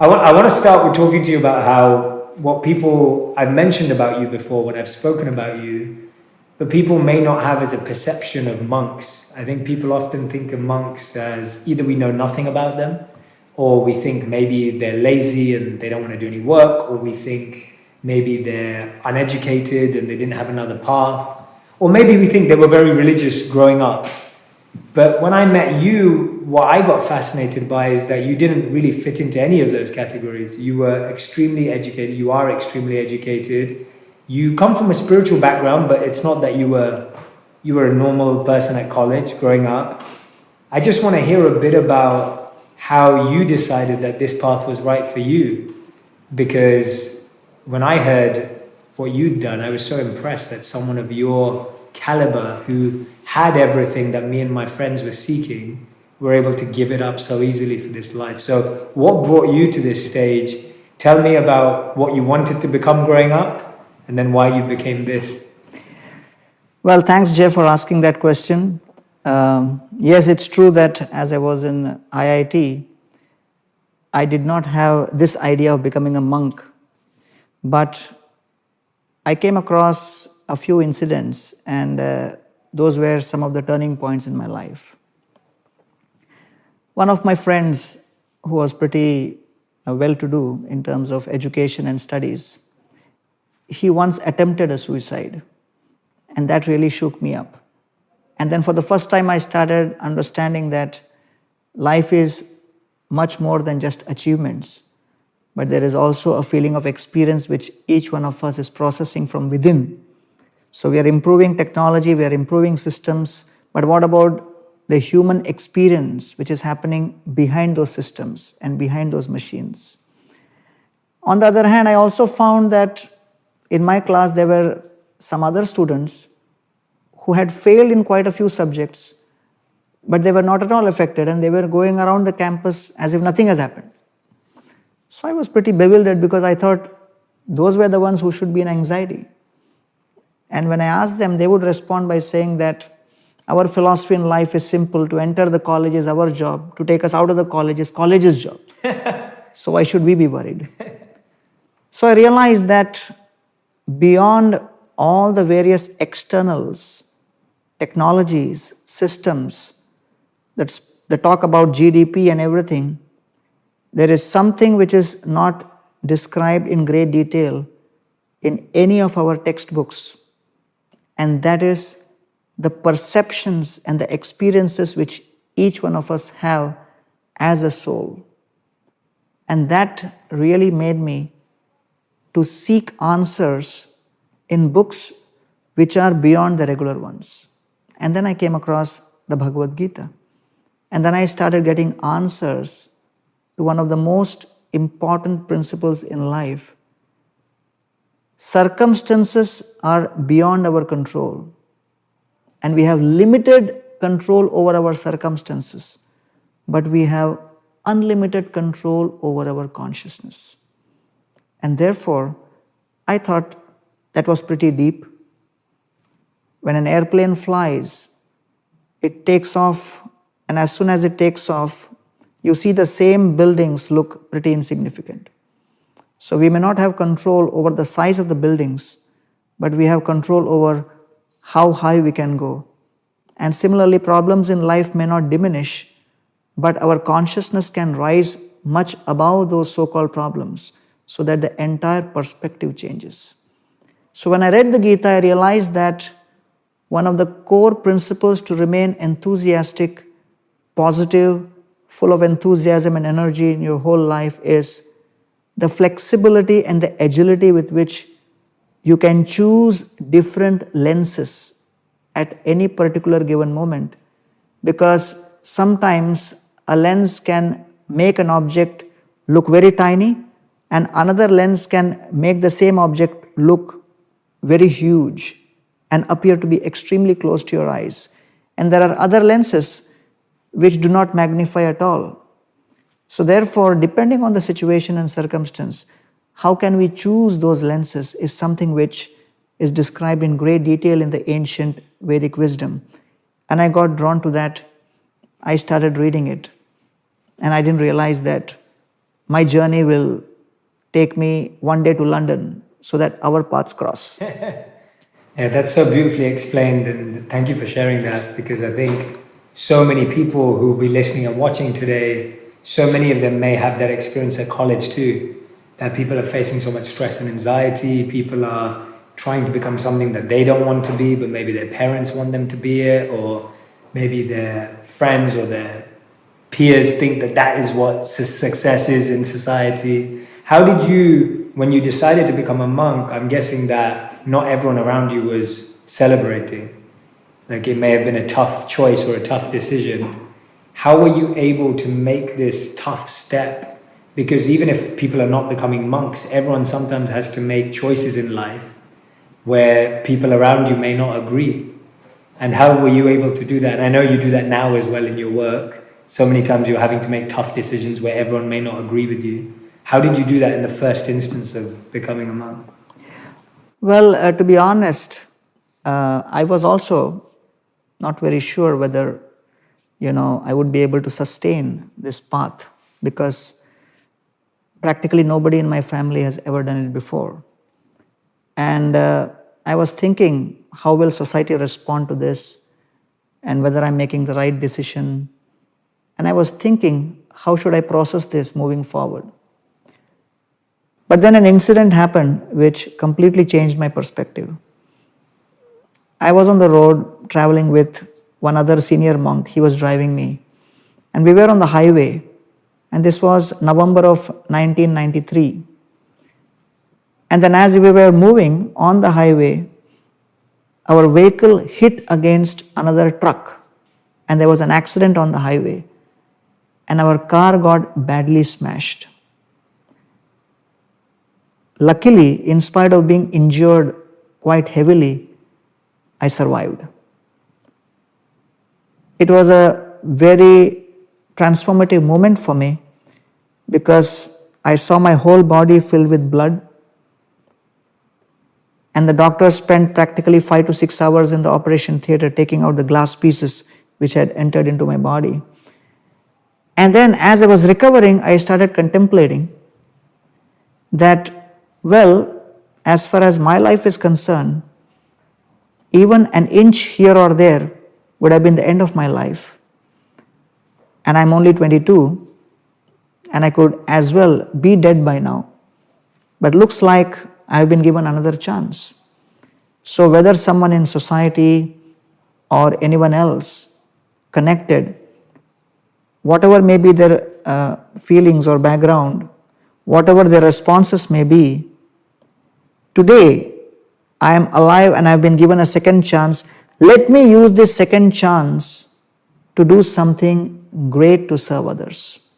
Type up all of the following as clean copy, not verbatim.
I want to start with talking to you about how what people I've mentioned about you before when I've spoken about you, but people may not have as a perception of monks. I think people often think of monks as either we know nothing about them, or we think maybe they're lazy and they don't want to do any work, or we think maybe they're uneducated and they didn't have another path, or maybe we think they were very religious growing up. But when I met you, what I got fascinated by is that you didn't really fit into any of those categories. You were extremely educated. You are extremely educated. You come from a spiritual background, but it's not that you were a normal person at college growing up. I just want to hear a bit about how you decided that this path was right for you, because when I heard what you'd done, I was so impressed that someone of your caliber who had everything that me and my friends were seeking were able to give it up so easily for this life. So what brought you to this stage? Tell me about what you wanted to become growing up and then why you became this. Well, thanks, Jeff, for asking that question. Yes, it's true that as I was in IIT, I did not have this idea of becoming a monk, but I came across a few incidents, and those were some of the turning points in my life. One of my friends, who was pretty well-to-do in terms of education and studies, he once attempted a suicide, and that really shook me up. And then for the first time, I started understanding that life is much more than just achievements, but there is also a feeling of experience which each one of us is processing from within. So we are improving technology, we are improving systems, but what about the human experience which is happening behind those systems and behind those machines? On the other hand, I also found that in my class there were some other students who had failed in quite a few subjects, but they were not at all affected and they were going around the campus as if nothing has happened. So I was pretty bewildered because I thought those were the ones who should be in anxiety. And when I asked them, they would respond by saying that our philosophy in life is simple: to enter the college is our job, to take us out of the college is college's job. So why should we be worried? So I realized that beyond all the various externals, technologies, systems that talk about GDP and everything, there is something which is not described in great detail in any of our textbooks, and that is the perceptions and the experiences which each one of us have as a soul. And that really made me to seek answers in books which are beyond the regular ones. And then I came across the Bhagavad Gita. And then I started getting answers to one of the most important principles in life. Circumstances are beyond our control, and we have limited control over our circumstances, but we have unlimited control over our consciousness. And therefore, I thought that was pretty deep. When an airplane flies, it takes off, and as soon as it takes off, you see the same buildings look pretty insignificant. So we may not have control over the size of the buildings, but we have control over how high we can go. And similarly, problems in life may not diminish, but our consciousness can rise much above those so-called problems so that the entire perspective changes. So when I read the Gita, I realized that one of the core principles to remain enthusiastic, positive, full of enthusiasm and energy in your whole life is the flexibility and the agility with which you can choose different lenses at any particular given moment. Because sometimes a lens can make an object look very tiny, and another lens can make the same object look very huge and appear to be extremely close to your eyes. And there are other lenses which do not magnify at all. So therefore, depending on the situation and circumstance, how can we choose those lenses is something which is described in great detail in the ancient Vedic wisdom. And I got drawn to that. I started reading it, and I didn't realize that my journey will take me one day to London so that our paths cross. Yeah, that's so beautifully explained, and thank you for sharing that, because I think so many people who will be listening and watching today, so many of them may have that experience at college too, that people are facing so much stress and anxiety, people are trying to become something that they don't want to be, but maybe their parents want them to be it, or maybe their friends or their peers think that that is what success is in society. How did you, when you decided to become a monk, I'm guessing that not everyone around you was celebrating. Like it may have been a tough choice or a tough decision. How were you able to make this tough step? Because even if people are not becoming monks, everyone sometimes has to make choices in life where people around you may not agree. And how were you able to do that? And I know you do that now as well in your work. So many times you're having to make tough decisions where everyone may not agree with you. How did you do that in the first instance of becoming a monk? Well, to be honest, I was also not very sure whether, I would be able to sustain this path, because practically nobody in my family has ever done it before. And I was thinking, how will society respond to this, and whether I'm making the right decision. And I was thinking, how should I process this moving forward? But then an incident happened which completely changed my perspective. I was on the road traveling with one other senior monk. He was driving me. And we were on the highway. And this was November of 1993. And then as we were moving on the highway, our vehicle hit against another truck. And there was an accident on the highway. And our car got badly smashed. Luckily, in spite of being injured quite heavily, I survived. It was a very transformative moment for me, because I saw my whole body filled with blood, and the doctor spent practically 5 to 6 hours in the operation theater taking out the glass pieces which had entered into my body. And then as I was recovering, I started contemplating that, well, as far as my life is concerned, even an inch here or there would have been the end of my life. And I'm only 22, and I could as well be dead by now. But looks like I've been given another chance. So whether someone in society or anyone else connected, whatever may be their feelings or background, whatever their responses may be, today I am alive and I've been given a second chance. Let me use this second chance to do something great to serve others.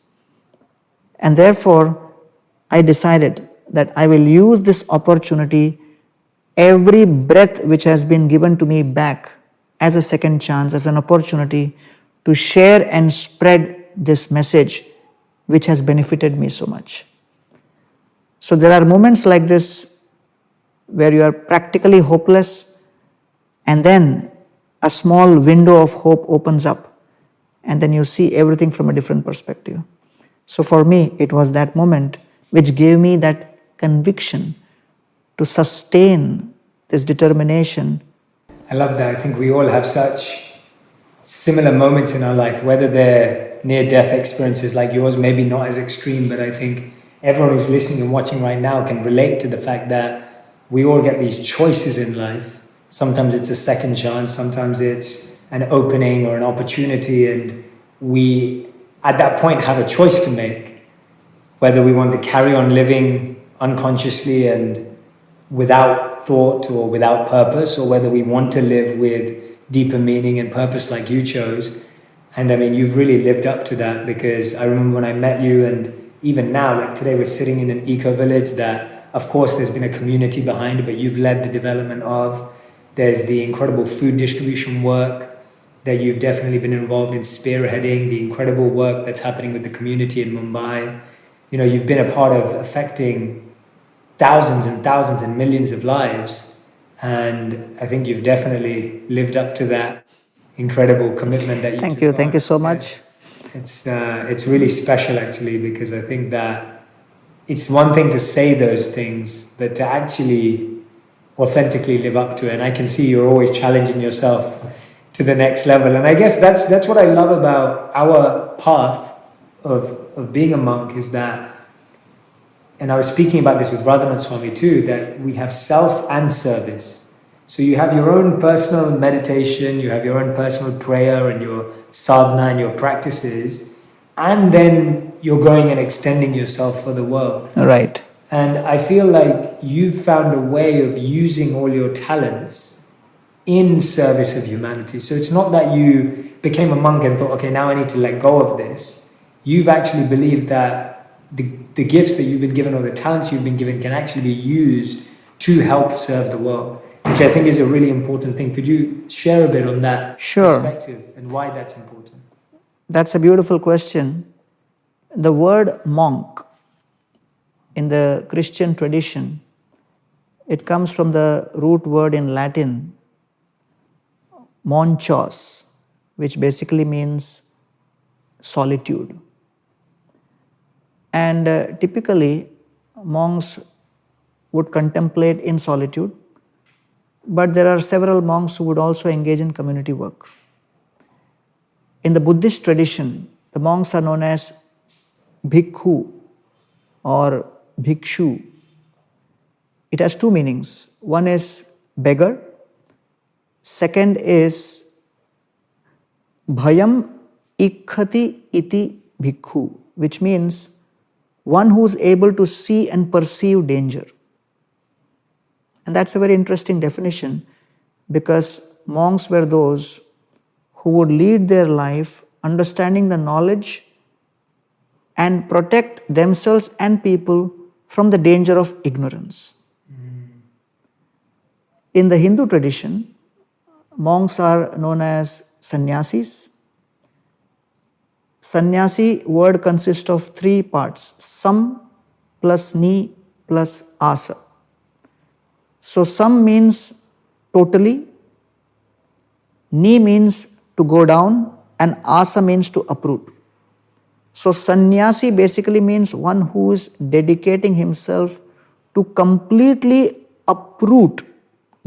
And therefore, I decided that I will use this opportunity, every breath which has been given to me back, as a second chance, as an opportunity to share and spread this message which has benefited me so much. So there are moments like this where you are practically hopeless, and then a small window of hope opens up, and then you see everything from a different perspective. So for me, it was that moment which gave me that conviction to sustain this determination. I love that. I think we all have such similar moments in our life, whether they're near-death experiences like yours, maybe not as extreme, but I think everyone who's listening and watching right now can relate to the fact that we all get these choices in life. Sometimes it's a second chance, sometimes it's an opening or an opportunity, and we, at that point, have a choice to make. Whether we want to carry on living unconsciously and without thought or without purpose, or whether we want to live with deeper meaning and purpose like you chose. And I mean, you've really lived up to that, because I remember when I met you, and even now, like today we're sitting in an eco-village that, of course, there's been a community behind it, but you've led the development of. There's the incredible food distribution work that you've definitely been involved in spearheading, the incredible work that's happening with the community in Mumbai. You know, you've been a part of affecting thousands and thousands and millions of lives. And I think you've definitely lived up to that incredible commitment that you Thank you so much. It's really special actually, because I think that it's one thing to say those things, but to actually authentically live up to it. And I can see you're always challenging yourself to the next level. And I guess that's what I love about our path of being a monk, is that, and I was speaking about this with Radhanath Swami too, that we have self and service. So you have your own personal meditation, you have your own personal prayer and your sadhana and your practices, and then you're going and extending yourself for the world. Right. And I feel like you've found a way of using all your talents in service of humanity. So it's not that you became a monk and thought, okay, now I need to let go of this. You've actually believed that the gifts that you've been given or the talents you've been given can actually be used to help serve the world, which I think is a really important thing. Could you share a bit on that perspective and why that's important? That's a beautiful question. The word monk in the Christian tradition, it comes from the root word in Latin, monchos, which basically means solitude. And typically, monks would contemplate in solitude, but there are several monks who would also engage in community work. In the Buddhist tradition, the monks are known as bhikkhu or bhikshu. It has two meanings. One is beggar. Second is bhayam ikkhati iti bhikkhu, which means one who is able to see and perceive danger. And that's a very interesting definition, because monks were those who would lead their life understanding the knowledge and protect themselves and people from the danger of ignorance. In the Hindu tradition, monks are known as sannyasis. Sannyasi word consists of three parts: sam plus ni plus asa. So sam means totally, ni means to go down, and asa means to uproot. So sannyasi basically means one who is dedicating himself to completely uproot,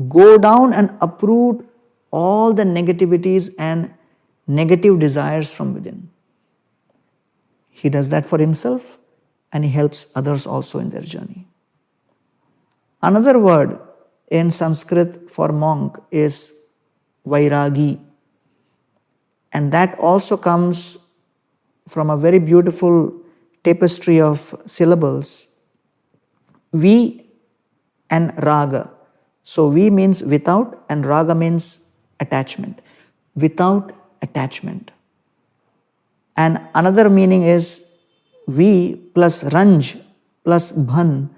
go down and uproot all the negativities and negative desires from within. He does that for himself, and he helps others also in their journey. Another word in Sanskrit for monk is vairagi, and that also comes from a very beautiful tapestry of syllables, vi and raga. So vi means without and raga means attachment. Without attachment. And another meaning is vi plus ranj plus bhan,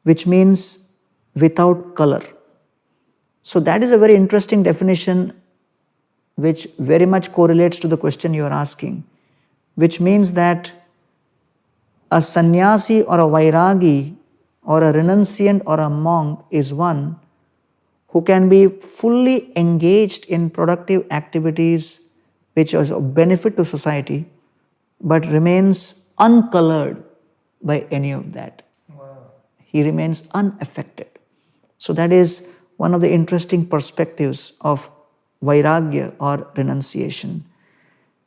which means without color. So that is a very interesting definition which very much correlates to the question you are asking, which means that a sannyasi or a vairagi or a renunciant or a monk is one who can be fully engaged in productive activities which is of benefit to society, but remains uncolored by any of that. Wow. He remains unaffected. So that is one of the interesting perspectives of vairagya or renunciation.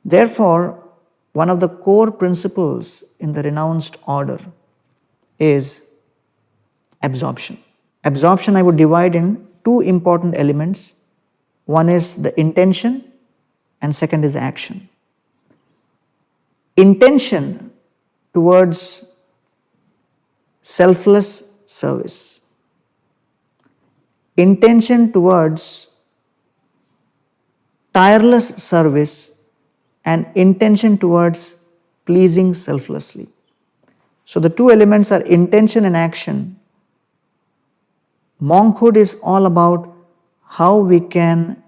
Therefore, one of the core principles in the renounced order is absorption. Absorption I would divide in two important elements. One is the intention and second is the action. Intention towards selfless service. Intention towards tireless service and intention towards pleasing selflessly. So the two elements are intention and action. Monkhood is all about how we can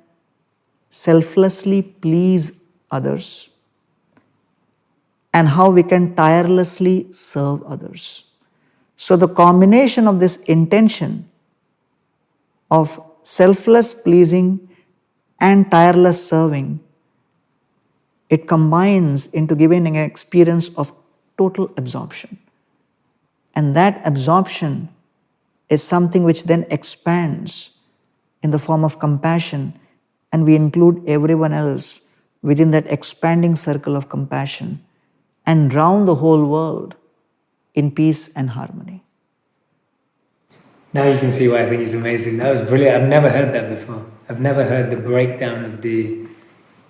selflessly please others and how we can tirelessly serve others. So the combination of this intention of selfless pleasing and tireless serving, it combines into giving an experience of total absorption. And that absorption is something which then expands in the form of compassion, and we include everyone else within that expanding circle of compassion and drown the whole world in peace and harmony. Now you can see why I think he's amazing. That was brilliant. I've never heard that before. I've never heard the breakdown of the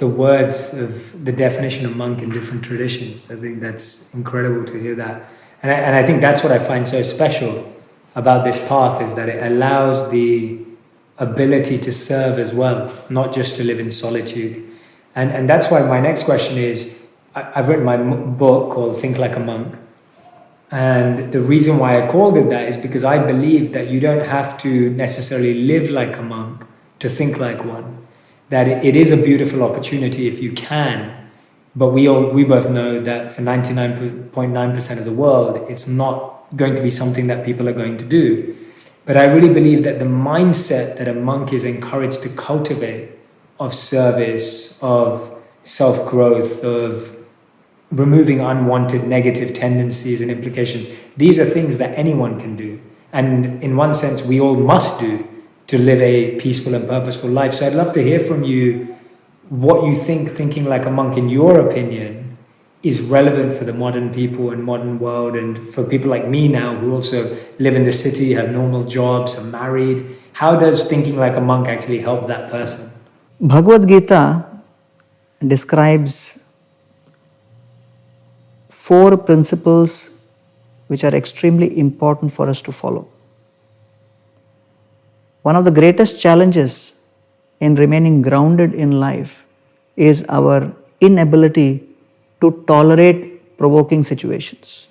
words of the definition of monk in different traditions. I think that's incredible to hear that. And I think that's what I find so special about this path, is that it allows the ability to serve as well, not just to live in solitude. And that's why my next question is, I've written my book called Think Like a Monk. And the reason why I called it that is because I believe that you don't have to necessarily live like a monk to think like one. That it is a beautiful opportunity if you can, but we both know that for 99.9% of the world, it's not going to be something that people are going to do. But I really believe that the mindset that a monk is encouraged to cultivate, of service, of self-growth, of removing unwanted negative tendencies and implications, these are things that anyone can do. And in one sense, we all must do to live a peaceful and purposeful life. So I'd love to hear from you what you think thinking like a monk, in your opinion, is relevant for the modern people and modern world, and for people like me now who also live in the city, have normal jobs, are married. How does thinking like a monk actually help that person? Bhagavad Gita describes 4 principles which are extremely important for us to follow. One of the greatest challenges in remaining grounded in life is our inability to tolerate provoking situations.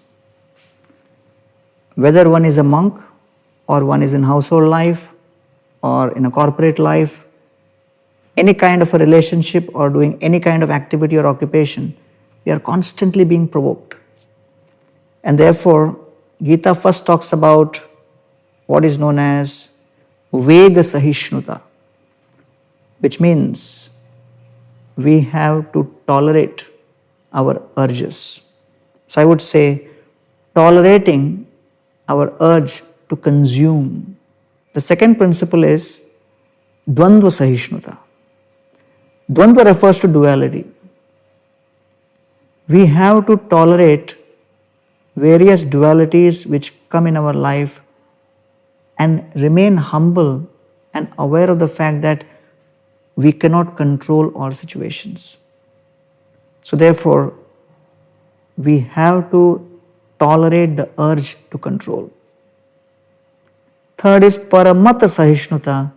Whether one is a monk, or one is in household life, or in a corporate life, any kind of a relationship, or doing any kind of activity or occupation, we are constantly being provoked. And therefore, Gita first talks about what is known as Vega Sahishnuta, which means we have to tolerate our urges. So I would say tolerating our urge to consume. The second principle is Dvandva Sahishnuta. Dvandva refers to duality. We have to tolerate various dualities which come in our life and remain humble and aware of the fact that we cannot control all situations. So therefore, we have to tolerate the urge to control. Third is Paramata Sahishnuta.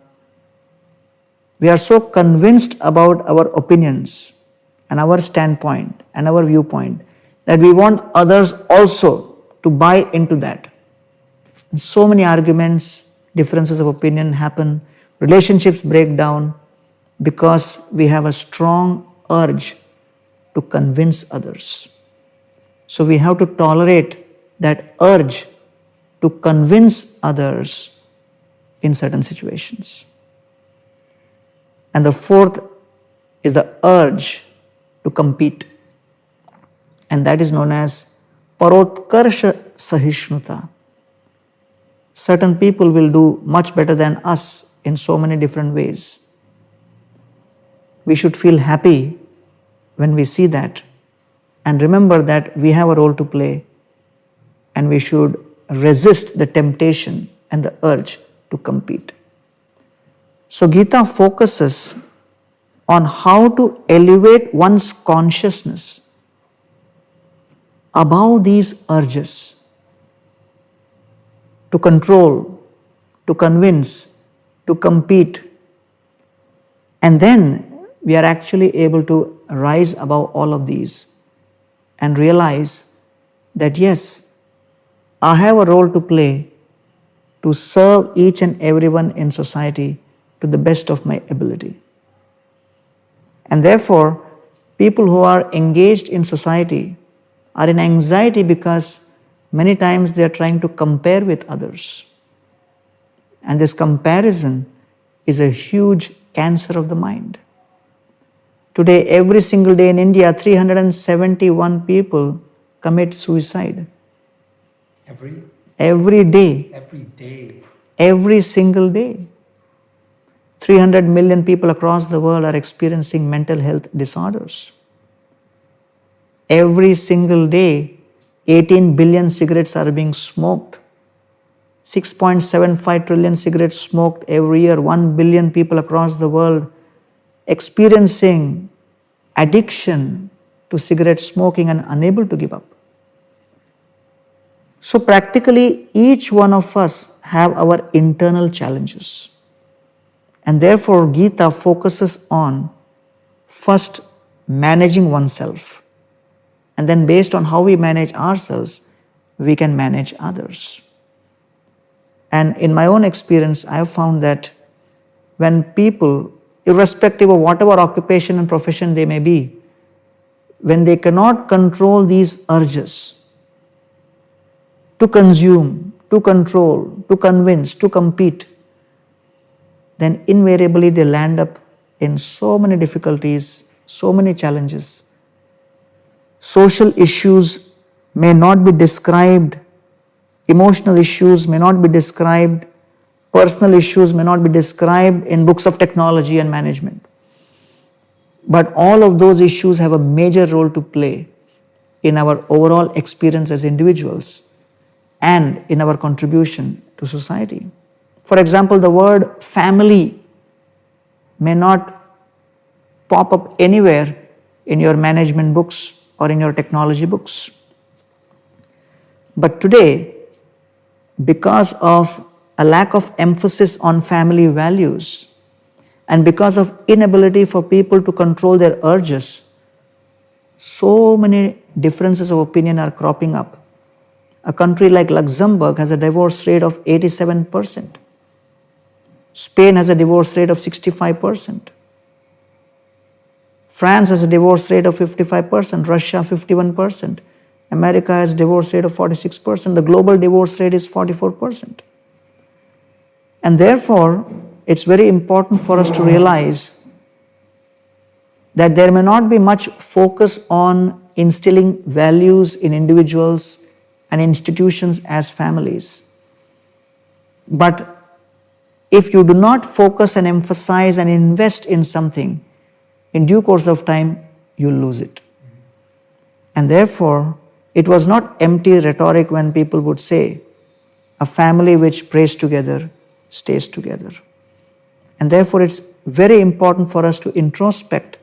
We are so convinced about our opinions and our standpoint and our viewpoint that we want others also to buy into that. And so many arguments, differences of opinion happen, relationships break down because we have a strong urge to convince others. So we have to tolerate that urge to convince others in certain situations. And the fourth is the urge to compete. And that is known as Parotkarsha Sahishnuta. Certain people will do much better than us in so many different ways. We should feel happy when we see that, and remember that we have a role to play, and we should resist the temptation and the urge to compete. So Gita focuses on how to elevate one's consciousness above these urges, to control, to convince, to compete. And then we are actually able to rise above all of these and realize that yes, I have a role to play to serve each and everyone in society to the best of my ability. And therefore, people who are engaged in society are in anxiety because many times they are trying to compare with others. And this comparison is a huge cancer of the mind. Today, every single day in India, 371 people commit suicide. every day, Every day. every single day. 300 million people across the world are experiencing mental health disorders. Every single day, 18 billion cigarettes are being smoked. 6.75 trillion cigarettes smoked every year. 1 billion people across the world experiencing addiction to cigarette smoking and unable to give up. So practically each one of us have our internal challenges. And therefore Gita focuses on first managing oneself. And then based on how we manage ourselves, we can manage others. And in my own experience, I have found that when people, irrespective of whatever occupation and profession they may be, when they cannot control these urges to consume, to control, to convince, to compete, then invariably they land up in so many difficulties, so many challenges. Social issues may not be described, emotional issues may not be described, personal issues may not be described in books of technology and management. But all of those issues have a major role to play in our overall experience as individuals and in our contribution to society. For example, the word family may not pop up anywhere in your management books or in your technology books. But today, because of a lack of emphasis on family values and because of inability for people to control their urges, so many differences of opinion are cropping up. A country like Luxembourg has a divorce rate of 87%. Spain has a divorce rate of 65%. France has a divorce rate of 55%, Russia 51%. America has a divorce rate of 46%. The global divorce rate is 44%. And therefore, it's very important for us to realize that there may not be much focus on instilling values in individuals and institutions as families. But if you do not focus and emphasize and invest in something, in due course of time, you'll lose it. And therefore, it was not empty rhetoric when people would say, a family which prays together stays together. And therefore, it's very important for us to introspect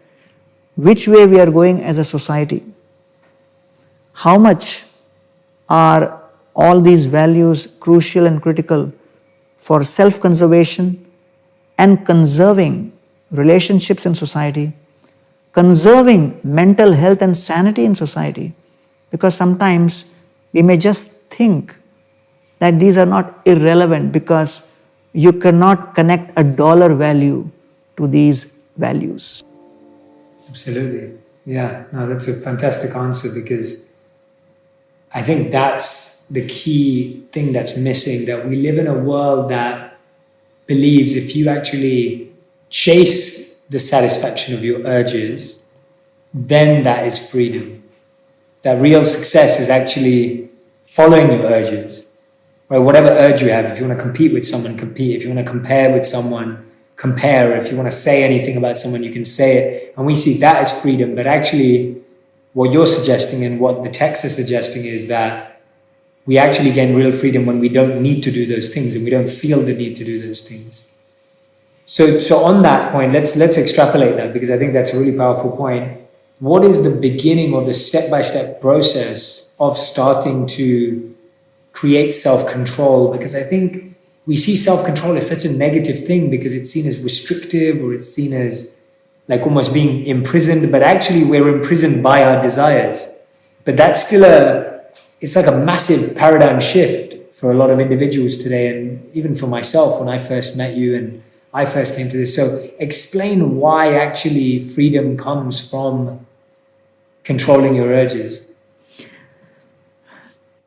which way we are going as a society. How much are all these values crucial and critical for self-conservation and conserving relationships in society, conserving mental health and sanity in society, because sometimes we may just think that these are not irrelevant because you cannot connect a dollar value to these values. Absolutely. Yeah, no, that's a fantastic answer because I think that's the key thing that's missing, that we live in a world that believes if you actually chase the satisfaction of your urges, then that is freedom. That real success is actually following your urges. Right? Whatever urge you have, if you want to compete with someone, compete. If you want to compare with someone, compare. If you want to say anything about someone, you can say it. And we see that as freedom. But actually, what you're suggesting and what the text is suggesting is that we actually gain real freedom when we don't need to do those things and we don't feel the need to do those things. So on that point, let's extrapolate that, because I think that's a really powerful point. What is the beginning or the step-by-step process of starting to create self-control? Because I think we see self-control as such a negative thing because it's seen as restrictive, or it's seen as like almost being imprisoned, but actually we're imprisoned by our desires. But that's still it's like a massive paradigm shift for a lot of individuals today, and even for myself when I first met you and I first came to this. So explain why actually freedom comes from controlling your urges.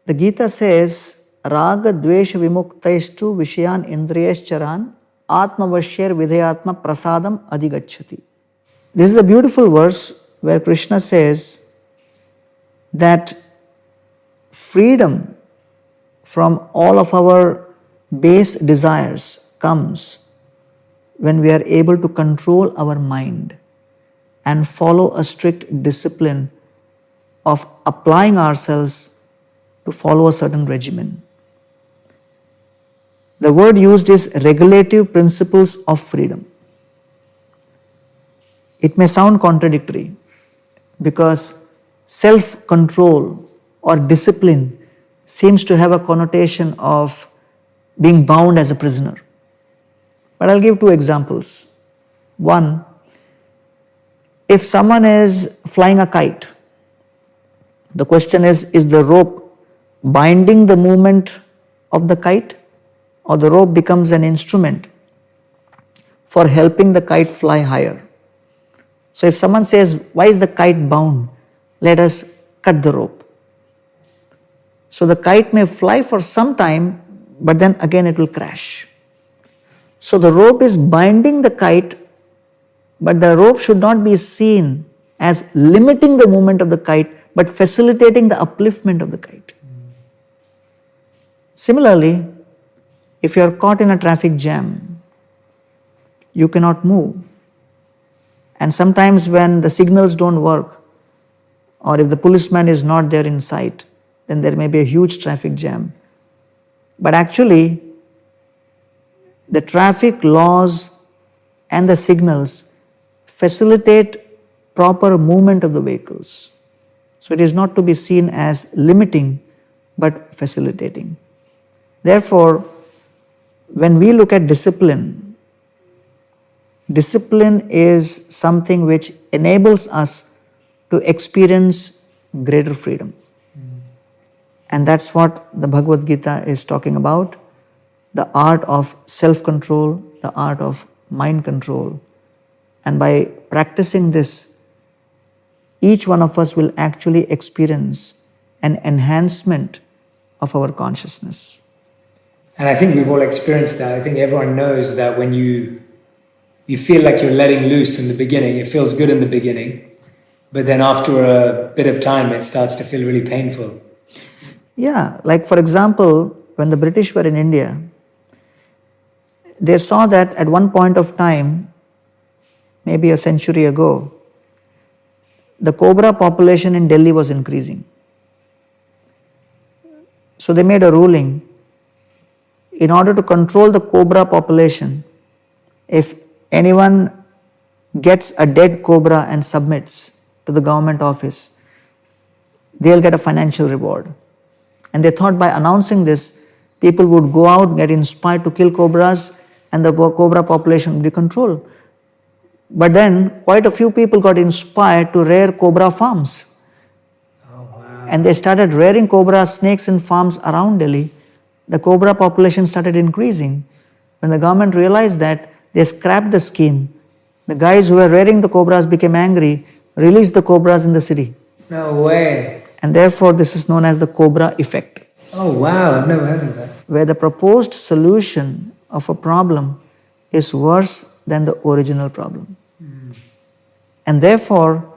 The Gita says, Raga Dvesha Vimuktaishtu Vishayan Indriyascharan Atmavashyar Vidayatma Prasadam Adhigachati. This is a beautiful verse where Krishna says that freedom from all of our base desires comes when we are able to control our mind and follow a strict discipline of applying ourselves to follow a certain regimen. The word used is regulative principles of freedom. It may sound contradictory because self-control or discipline seems to have a connotation of being bound as a prisoner. But I'll give two examples. One, if someone is flying a kite, the question is the rope binding the movement of the kite, or the rope becomes an instrument for helping the kite fly higher? So if someone says, why is the kite bound? Let us cut the rope. So the kite may fly for some time, but then again it will crash. So the rope is binding the kite, but the rope should not be seen as limiting the movement of the kite, but facilitating the upliftment of the kite. Similarly, if you are caught in a traffic jam, you cannot move. And sometimes when the signals don't work, or if the policeman is not there in sight, then there may be a huge traffic jam. But actually, the traffic laws and the signals facilitate proper movement of the vehicles. So it is not to be seen as limiting, but facilitating. Therefore, when we look at discipline, discipline is something which enables us to experience greater freedom. And that's what the Bhagavad Gita is talking about, the art of self-control, the art of mind control. And by practicing this, each one of us will actually experience an enhancement of our consciousness. And I think we've all experienced that. I think everyone knows that when you feel like you're letting loose in the beginning, it feels good in the beginning, but then after a bit of time, it starts to feel really painful. Yeah, like for example, when the British were in India, they saw that at one point of time, maybe a century ago, the cobra population in Delhi was increasing. So they made a ruling. In order to control the cobra population, if anyone gets a dead cobra and submits to the government office, they'll get a financial reward. And they thought by announcing this, people would go out, get inspired to kill cobras, and the cobra population would be controlled. But then quite a few people got inspired to rear cobra farms. Oh, wow. And they started rearing cobra snakes in farms around Delhi. The cobra population started increasing. When the government realized that, they scrapped the scheme. The guys who were rearing the cobras became angry, released the cobras in the city. No way. And therefore, this is known as the cobra effect, Oh, wow. I've never heard of that. where the proposed solution of a problem is worse than the original problem. And therefore,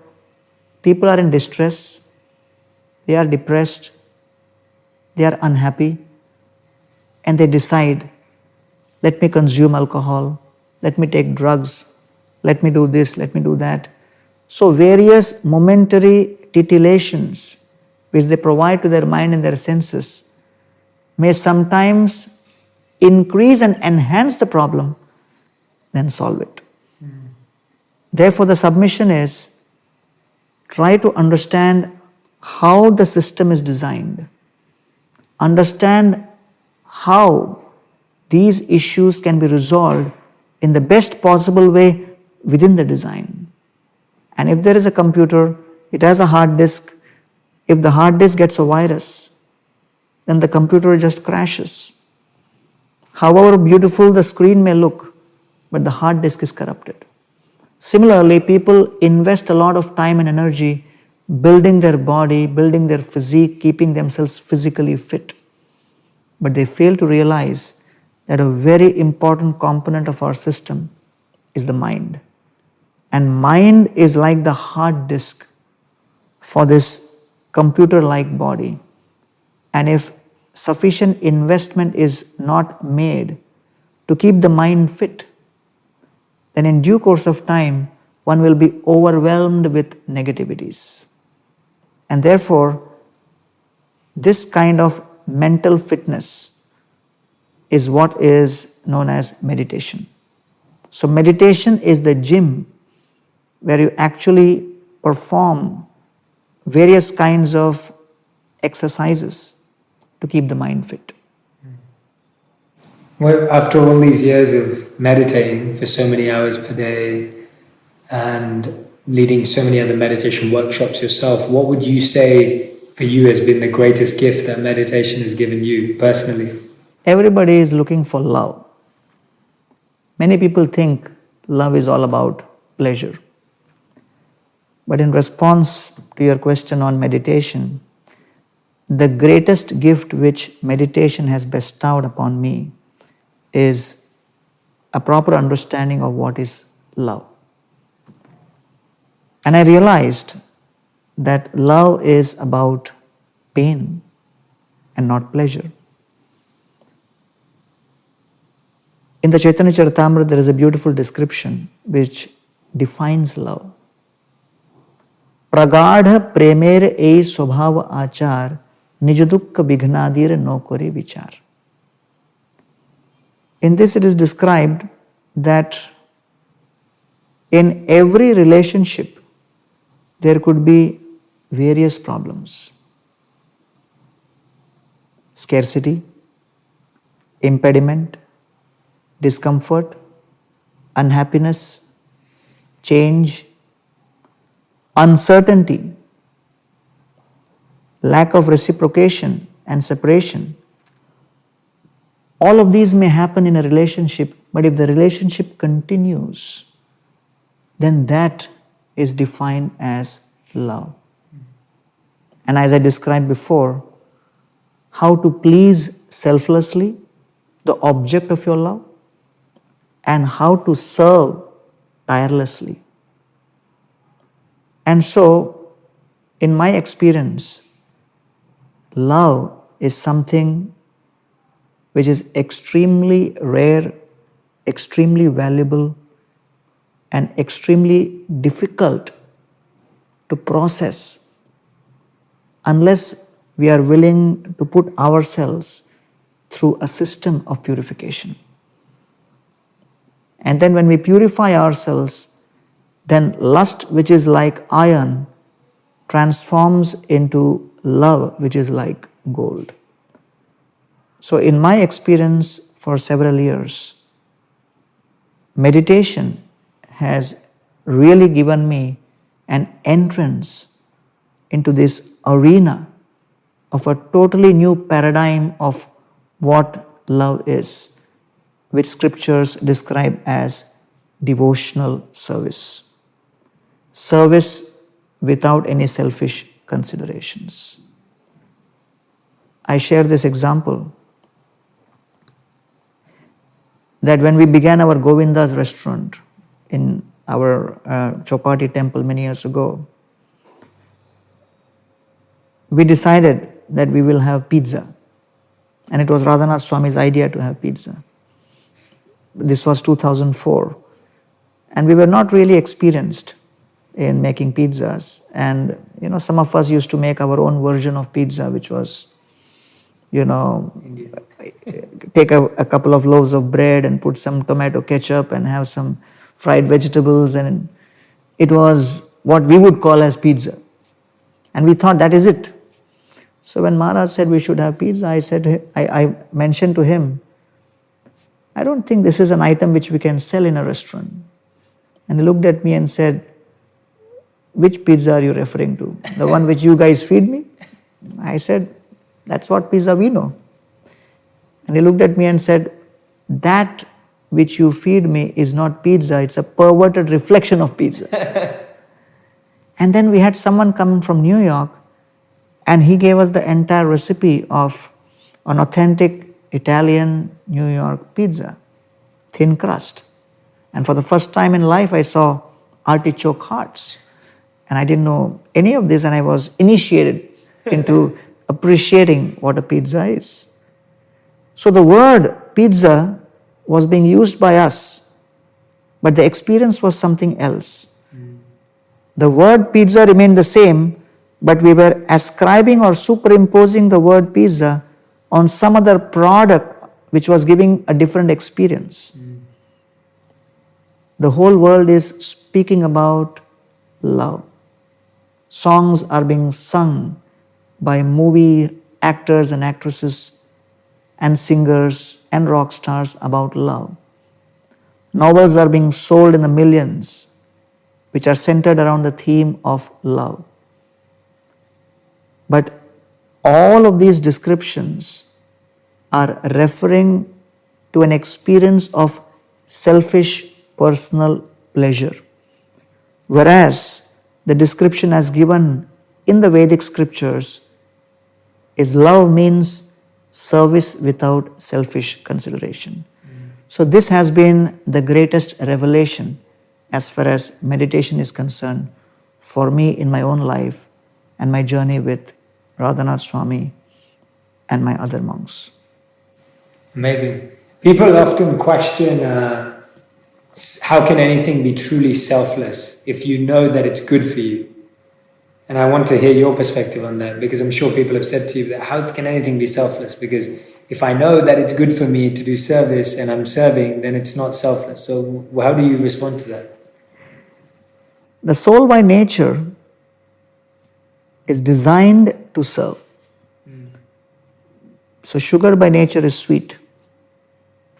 people are in distress, they are depressed, they are unhappy, and they decide, let me consume alcohol, let me take drugs, let me do this, let me do that. So various momentary titillations which they provide to their mind and their senses may sometimes increase and enhance the problem than solve it. Therefore, the submission is try to understand how the system is designed. Understand how these issues can be resolved in the best possible way within the design. And if there is a computer, it has a hard disk. If the hard disk gets a virus, then the computer just crashes. However beautiful the screen may look, but the hard disk is corrupted. Similarly, people invest a lot of time and energy building their body, building their physique, keeping themselves physically fit. But they fail to realize that a very important component of our system is the mind. And mind is like the hard disk for this computer-like body. And if sufficient investment is not made to keep the mind fit, then in due course of time, one will be overwhelmed with negativities. And therefore, this kind of mental fitness is what is known as meditation. So meditation is the gym where you actually perform various kinds of exercises to keep the mind fit. Well, after all these years of meditating for so many hours per day and leading so many other meditation workshops yourself, what would you say for you has been the greatest gift that meditation has given you personally? Everybody is looking for love. Many people think love is all about pleasure. But in response to your question on meditation, the greatest gift which meditation has bestowed upon me is a proper understanding of what is love. And I realized that love is about pain and not pleasure. In the Chaitanya Charitamrita, there is a beautiful description which defines love. Pragadha premer ei swabhava achar nijadukka vignadir no kore vichar. In this it is described that in every relationship there could be various problems. Scarcity, impediment, discomfort, unhappiness, change, uncertainty, lack of reciprocation and separation. All of these may happen in a relationship, but if the relationship continues, then that is defined as love. And as I described before, how to please selflessly the object of your love and how to serve tirelessly. And so, in my experience, love is something which is extremely rare, extremely valuable, and extremely difficult to process unless we are willing to put ourselves through a system of purification. And then when we purify ourselves, then lust, which is like iron, transforms into love, which is like gold. So in my experience for several years, meditation has really given me an entrance into this arena of a totally new paradigm of what love is, which scriptures describe as devotional service. Service without any selfish considerations. I share this example that when we began our Govinda's restaurant in our Chopati temple many years ago, we decided that we will have pizza. And it was Radhanath Swami's idea to have pizza. This was 2004. And we were not really experienced in making pizzas. And, some of us used to make our own version of pizza, which was, take a couple of loaves of bread and put some tomato ketchup and have some fried vegetables. And it was what we would call as pizza. And we thought that is it. So when Maharaj said we should have pizza, I mentioned to him, I don't think this is an item which we can sell in a restaurant. And he looked at me and said, which pizza are you referring to? The one which you guys feed me? I said, that's what pizza we know. And he looked at me and said, that which you feed me is not pizza, it's a perverted reflection of pizza. And then we had someone come from New York and he gave us the entire recipe of an authentic Italian New York pizza, thin crust. And for the first time in life, I saw artichoke hearts. And I didn't know any of this, and I was initiated into appreciating what a pizza is. So the word pizza was being used by us, but the experience was something else. The word pizza remained the same, but we were ascribing or superimposing the word pizza on some other product which was giving a different experience. The whole world is speaking about love. Songs are being sung by movie actors and actresses and singers and rock stars about love. Novels are being sold in the millions, which are centered around the theme of love. But all of these descriptions are referring to an experience of selfish personal pleasure. Whereas the description as given in the Vedic scriptures is love means service without selfish consideration. So this has been the greatest revelation as far as meditation is concerned for me in my own life and my journey with Radhanath Swami and my other monks. Amazing. People often question how can anything be truly selfless if you know that it's good for you? And I want to hear your perspective on that, because I'm sure people have said to you that how can anything be selfless? Because if I know that it's good for me to do service and I'm serving, then it's not selfless. So how do you respond to that? The soul by nature is designed to serve. So sugar by nature is sweet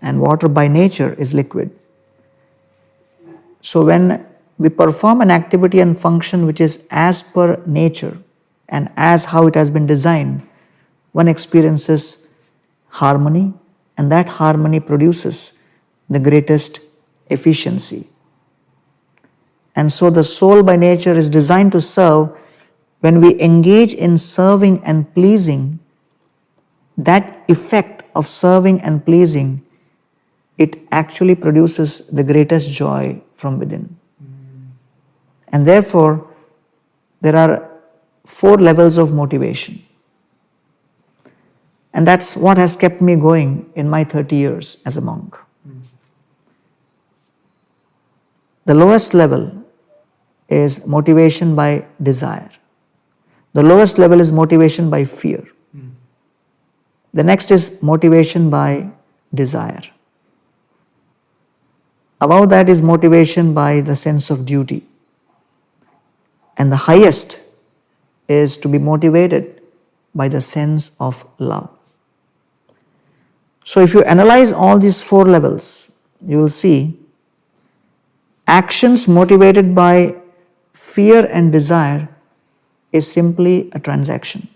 and water by nature is liquid. So when we perform an activity and function which is as per nature and as how it has been designed, one experiences harmony, and that harmony produces the greatest efficiency. And so the soul by nature is designed to serve. When we engage in serving and pleasing, that effect of serving and pleasing, it actually produces the greatest joy from within. And therefore, there are 4 levels of motivation. And that's what has kept me going in my 30 years as a monk. The lowest level is motivation by desire. The lowest level is motivation by fear. The next is motivation by desire. Above that is motivation by the sense of duty. And the highest is to be motivated by the sense of love. So if you analyze all these 4 levels, you will see actions motivated by fear and desire is simply a transaction.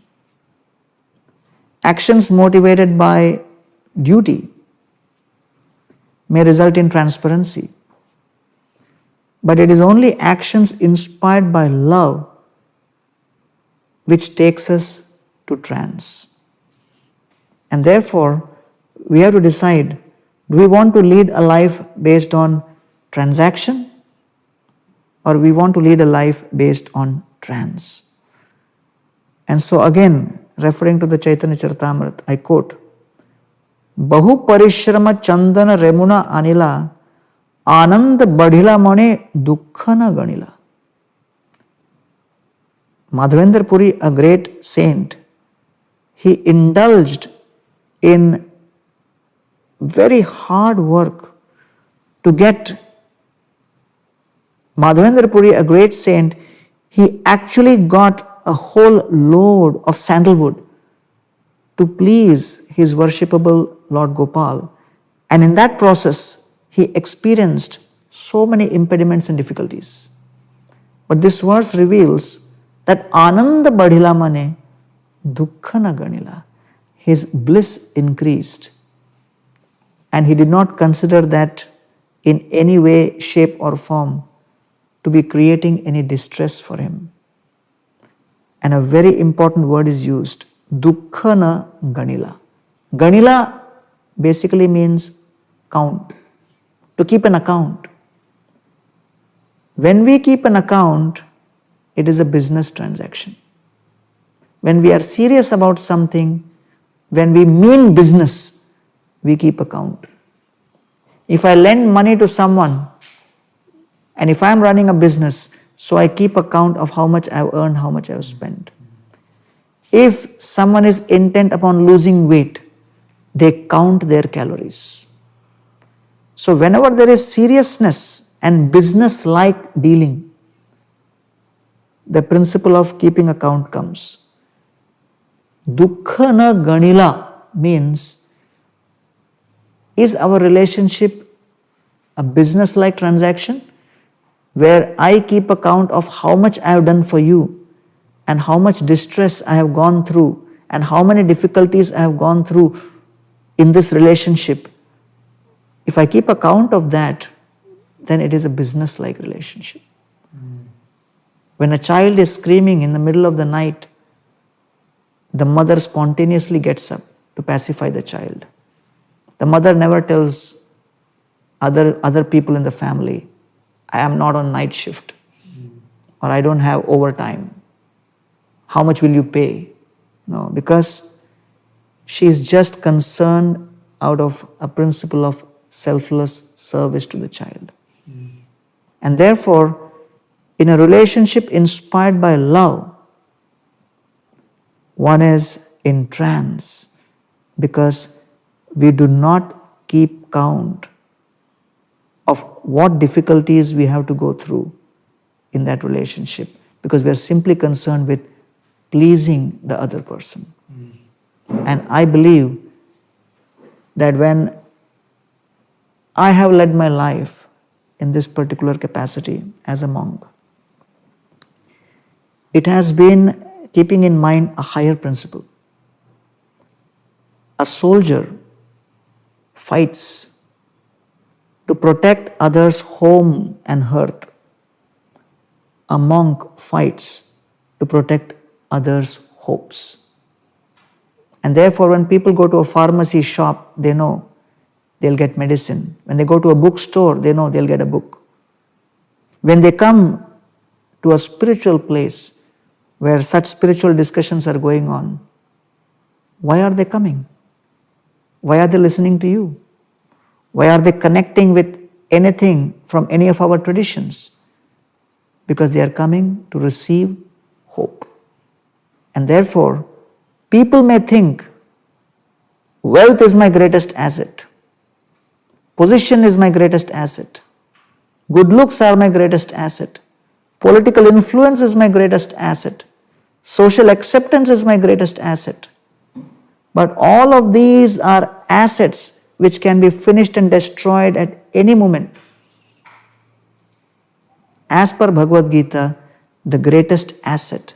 Actions motivated by duty may result in transparency. But it is only actions inspired by love which takes us to trance. And therefore, we have to decide, do we want to lead a life based on transaction, or we want to lead a life based on trance? And so again, referring to the Chaitanya Charitamrita, I quote, Bahu parishrama chandana remuna anila Anand badhila mane dukkhana ganila. Madhavendra Puri, a great saint, he indulged in very hard work to get Madhavendra Puri, a great saint, he actually got a whole load of sandalwood to please his worshipable Lord Gopal. And in that process, he experienced so many impediments and difficulties. But this verse reveals that Ananda badhila mane dukkhana ganila. His bliss increased. And he did not consider that in any way, shape or form to be creating any distress for him. And a very important word is used, dukkhana ganila. Ganila basically means count. To keep an account. When we keep an account, it is a business transaction. When we are serious about something, when we mean business, we keep account. If I lend money to someone, and if I am running a business, so I keep account of how much I have earned, how much I have spent. If someone is intent upon losing weight, they count their calories. So whenever there is seriousness and business-like dealing, the principle of keeping account comes. Dukkha na ganila means, is our relationship a business-like transaction where I keep account of how much I have done for you and how much distress I have gone through and how many difficulties I have gone through in this relationship? If I keep account of that, then it is a business-like relationship. When a child is screaming in the middle of the night, the mother spontaneously gets up to pacify the child. The mother never tells other people in the family, I am not on night shift, or I don't have overtime. How much will you pay? No, because she is just concerned out of a principle of selfless service to the child. And therefore, in a relationship inspired by love, one is in trance because we do not keep count of what difficulties we have to go through in that relationship, because we are simply concerned with pleasing the other person. And I believe that when I have led my life in this particular capacity as a monk, it has been keeping in mind a higher principle. A soldier fights to protect others' home and hearth. A monk fights to protect others' hopes. And therefore, when people go to a pharmacy shop, they know they'll get medicine. When they go to a bookstore, they know they'll get a book. When they come to a spiritual place where such spiritual discussions are going on, why are they coming? Why are they listening to you? Why are they connecting with anything from any of our traditions? Because they are coming to receive hope. And therefore, people may think wealth is my greatest asset, position is my greatest asset, good looks are my greatest asset, political influence is my greatest asset, social acceptance is my greatest asset. But all of these are assets which can be finished and destroyed at any moment. As per Bhagavad Gita, the greatest asset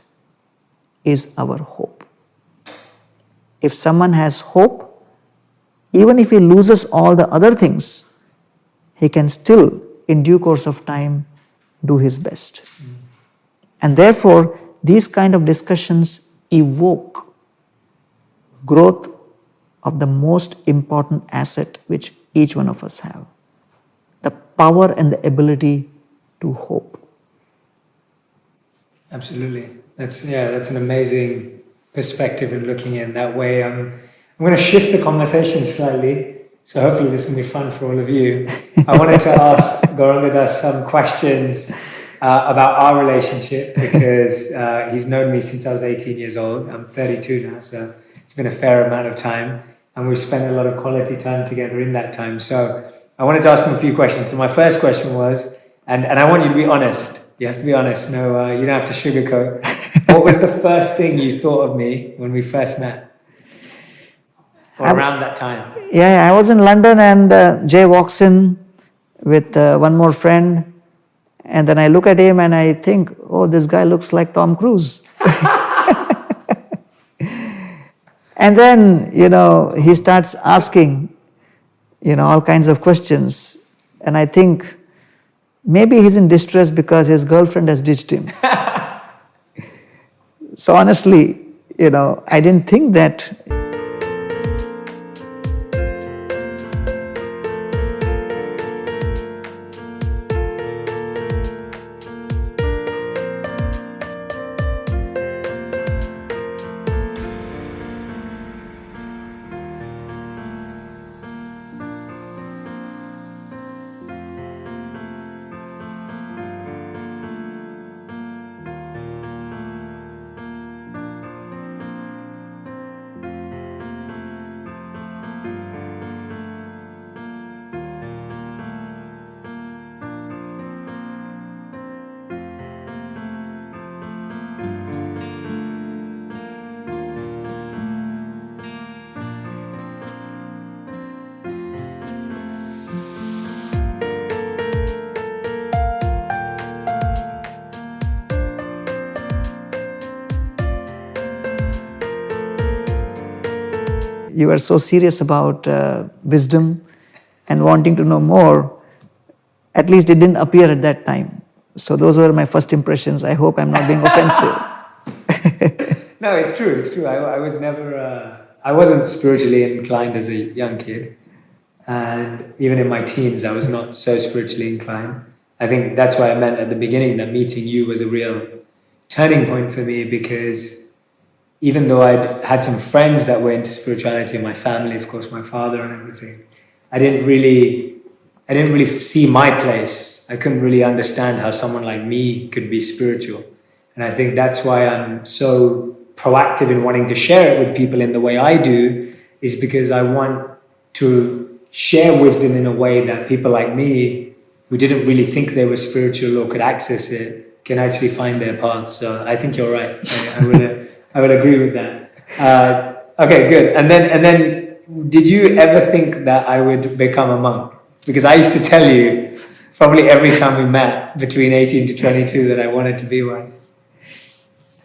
is our hope. If someone has hope, even if he loses all the other things, he can still, in due course of time, do his best. And therefore, these kind of discussions evoke growth of the most important asset which each one of us have, the power and the ability to hope. Absolutely. That's an amazing perspective in looking in that way. I'm going to shift the conversation slightly, so hopefully this will be fun for all of you. I wanted to ask Gauranga some questions about our relationship, because he's known me since I was 18 years old. I'm 32 now, so it's been a fair amount of time, and we've spent a lot of quality time together in that time. So I wanted to ask him a few questions. So my first question was, and I want you to be honest. You have to be honest. No, you don't have to sugarcoat. What was the first thing you thought of me when we first met? Or around that time? Yeah, I was in London and Jay walks in with one more friend, and then I look at him and I think, oh, this guy looks like Tom Cruise. And then, he starts asking, all kinds of questions. And I think maybe he's in distress because his girlfriend has ditched him. So honestly, I didn't think that. you were so serious about wisdom and wanting to know more. At least it didn't appear at that time. So those were my first impressions. I hope I'm not being offensive. No, it's true. It's true. I was never. I wasn't spiritually inclined as a young kid, and even in my teens, I was not so spiritually inclined. I think that's why I meant at the beginning that meeting you was a real turning point for me, because even though I'd had some friends that were into spirituality, my family, of course, my father and everything, I didn't really see my place. I couldn't really understand how someone like me could be spiritual. And I think that's why I'm so proactive in wanting to share it with people in the way I do, is because I want to share wisdom in a way that people like me, who didn't really think they were spiritual or could access it, can actually find their path. So I think you're right. I would agree with that. Okay, good. And then, did you ever think that I would become a monk? Because I used to tell you, probably every time we met, between 18 to 22, that I wanted to be one.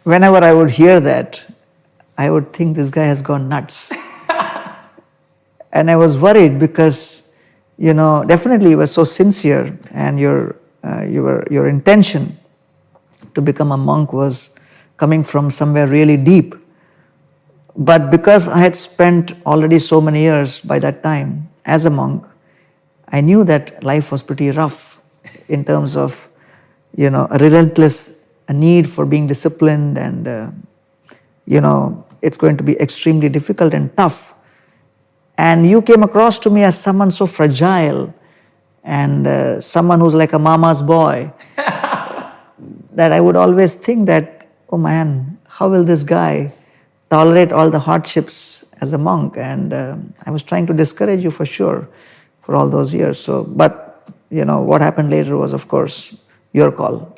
Whenever I would hear that, I would think this guy has gone nuts. And I was worried because, definitely you were so sincere, and your intention to become a monk was coming from somewhere really deep. But because I had spent already so many years by that time as a monk, I knew that life was pretty rough in terms of, a relentless need for being disciplined, and, it's going to be extremely difficult and tough. And you came across to me as someone so fragile, and someone who's like a mama's boy, that I would always think that, oh man, how will this guy tolerate all the hardships as a monk? And I was trying to discourage you for sure for all those years. So, but what happened later was, of course, your call.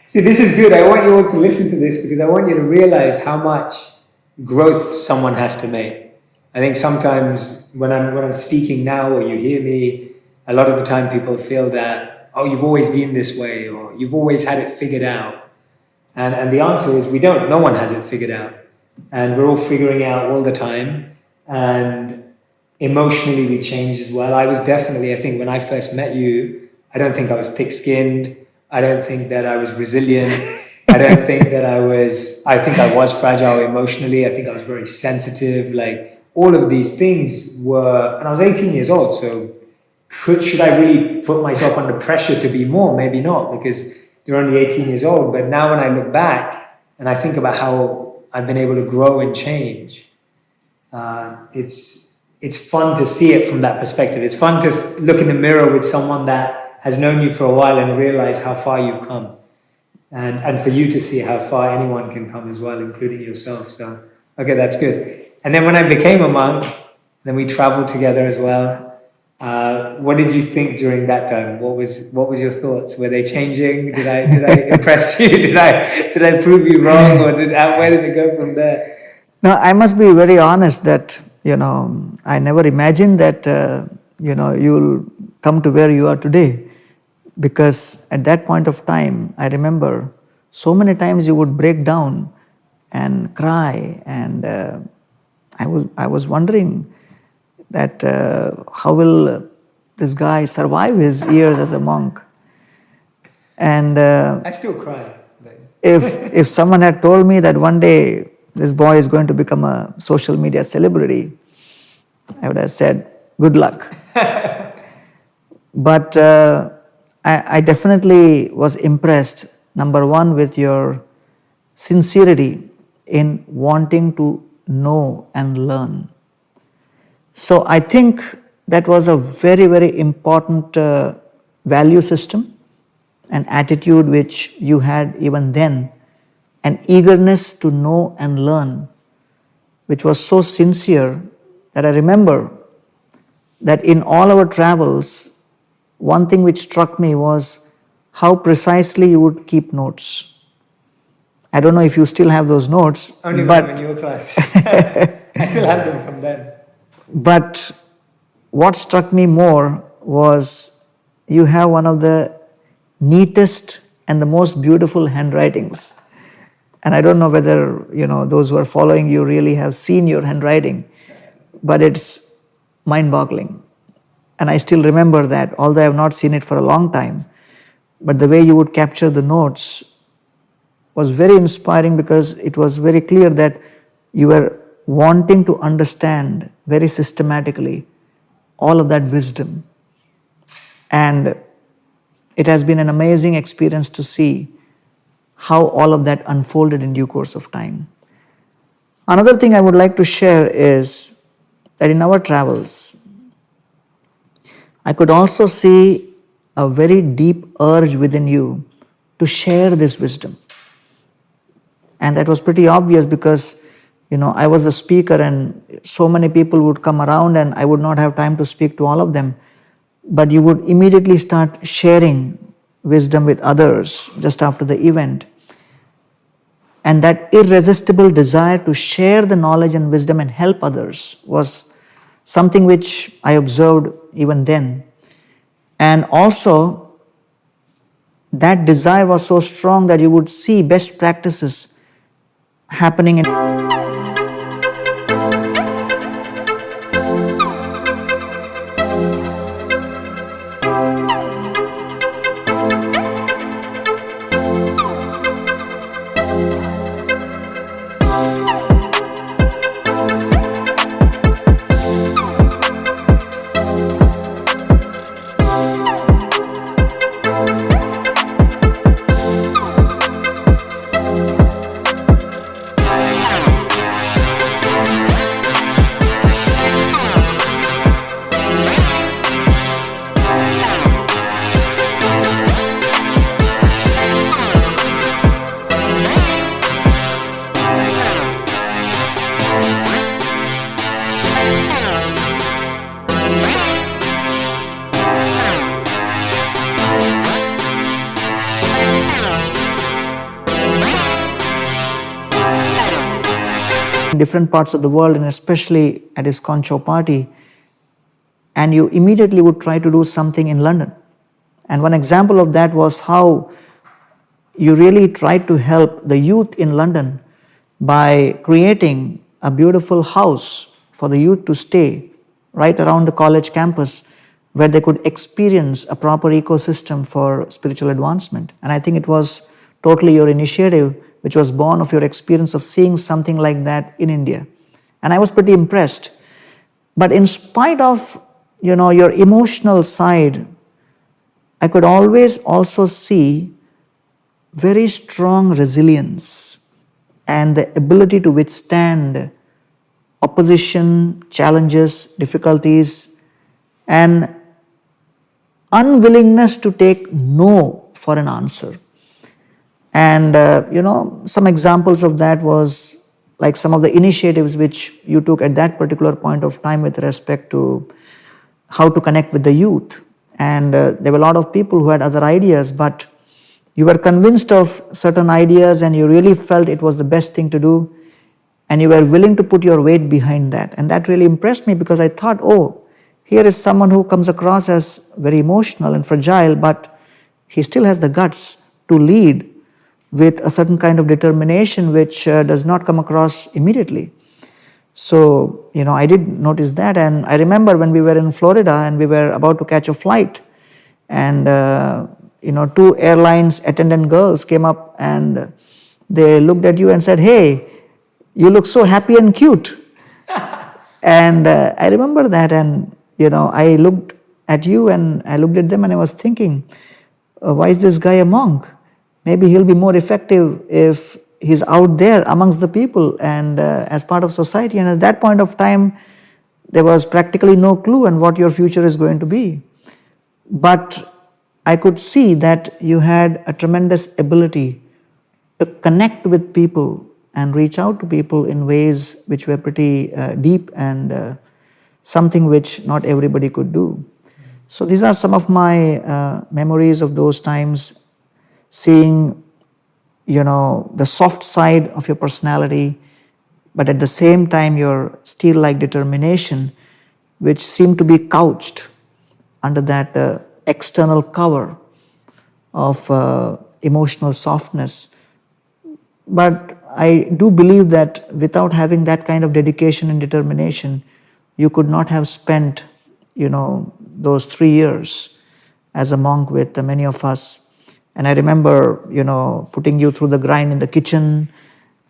See, this is good. I want you all to listen to this, because I want you to realize how much growth someone has to make. I think sometimes when I'm speaking now, or you hear me, a lot of the time people feel that, oh, you've always been this way, or you've always had it figured out. And the answer is we don't. No one has it figured out. And we're all figuring out all the time. And emotionally we change as well. I was definitely, I think when I first met you, I don't think I was thick-skinned. I don't think that I was resilient. I think I was fragile emotionally. I think I was very sensitive. Like, all of these things were, and I was 18 years old, so should I really put myself under pressure to be more? Maybe not, because you're only 18 years old. But now when I look back and I think about how I've been able to grow and change, it's fun to see it from that perspective. It's fun to look in the mirror with someone that has known you for a while and realize how far you've come. And for you to see how far anyone can come as well, including yourself. So, okay, that's good. And then when I became a monk, then we traveled together as well. What did you think during that time? What was your thoughts? Were they changing? Did I impress you? Did I prove you wrong? Or where did it go from there? No, I must be very honest that, I never imagined that, you'll come to where you are today. Because at that point of time, I remember so many times you would break down and cry, and I was wondering that how will this guy survive his years as a monk? And I still cry. if someone had told me that one day this boy is going to become a social media celebrity, I would have said, good luck. But I definitely was impressed, number one, with your sincerity in wanting to know and learn. So I think that was a very, very important value system, an attitude which you had even then, an eagerness to know and learn, which was so sincere that I remember that in all our travels, one thing which struck me was how precisely you would keep notes. I don't know if you still have those notes. Only when you were class. I still have them from then. But what struck me more was you have one of the neatest and the most beautiful handwritings. And I don't know whether, those who are following you really have seen your handwriting. but it's mind-boggling. And I still remember that, although I have not seen it for a long time. But the way you would capture the notes was very inspiring, because it was very clear that you were wanting to understand very systematically all of that wisdom. And it has been an amazing experience to see how all of that unfolded in due course of time. Another thing I would like to share is that in our travels, I could also see a very deep urge within you to share this wisdom. And that was pretty obvious, because I was the speaker and so many people would come around and I would not have time to speak to all of them. But you would immediately start sharing wisdom with others just after the event. And that irresistible desire to share the knowledge and wisdom and help others was something which I observed even then. And also, that desire was so strong that you would see best practices happening in different parts of the world, and especially at his concho party, and you immediately would try to do something in London. And one example of that was how you really tried to help the youth in London by creating a beautiful house for the youth to stay right around the college campus, where they could experience a proper ecosystem for spiritual advancement. And I think it was totally your initiative, which was born of your experience of seeing something like that in India. And I was pretty impressed. But in spite of your emotional side, I could always also see very strong resilience and the ability to withstand opposition, challenges, difficulties, and unwillingness to take no for an answer. And some examples of that was like some of the initiatives which you took at that particular point of time with respect to how to connect with the youth. And there were a lot of people who had other ideas, but you were convinced of certain ideas and you really felt it was the best thing to do, and you were willing to put your weight behind that. And that really impressed me, because I thought, oh, here is someone who comes across as very emotional and fragile, but he still has the guts to lead with a certain kind of determination which does not come across immediately. So, I did notice that. And I remember when we were in Florida and we were about to catch a flight, and two airlines attendant girls came up and they looked at you and said, "Hey, you look so happy and cute." And I remember that, and I looked at you and I looked at them and I was thinking, why is this guy a monk? Maybe he'll be more effective if he's out there amongst the people and as part of society. And at that point of time, there was practically no clue on what your future is going to be. But I could see that you had a tremendous ability to connect with people and reach out to people in ways which were pretty deep and something which not everybody could do. So these are some of my memories of those times, seeing, the soft side of your personality, but at the same time your steel-like determination, which seemed to be couched under that external cover of emotional softness. But I do believe that without having that kind of dedication and determination, you could not have spent, those 3 years as a monk with many of us. And I remember, putting you through the grind in the kitchen,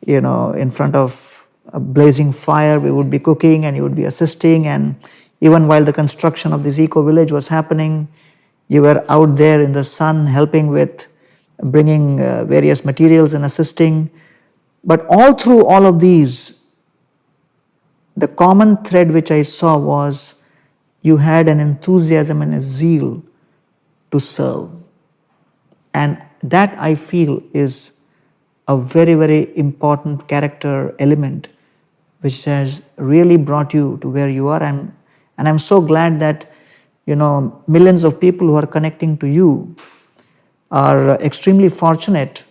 in front of a blazing fire. We would be cooking and you would be assisting. And even while the construction of this eco village was happening, you were out there in the sun helping with bringing various materials and assisting. But all through all of these, the common thread which I saw was you had an enthusiasm and a zeal to serve. And that, I feel, is a very, very important character element which has really brought you to where you are. And I'm so glad that, millions of people who are connecting to you are extremely fortunate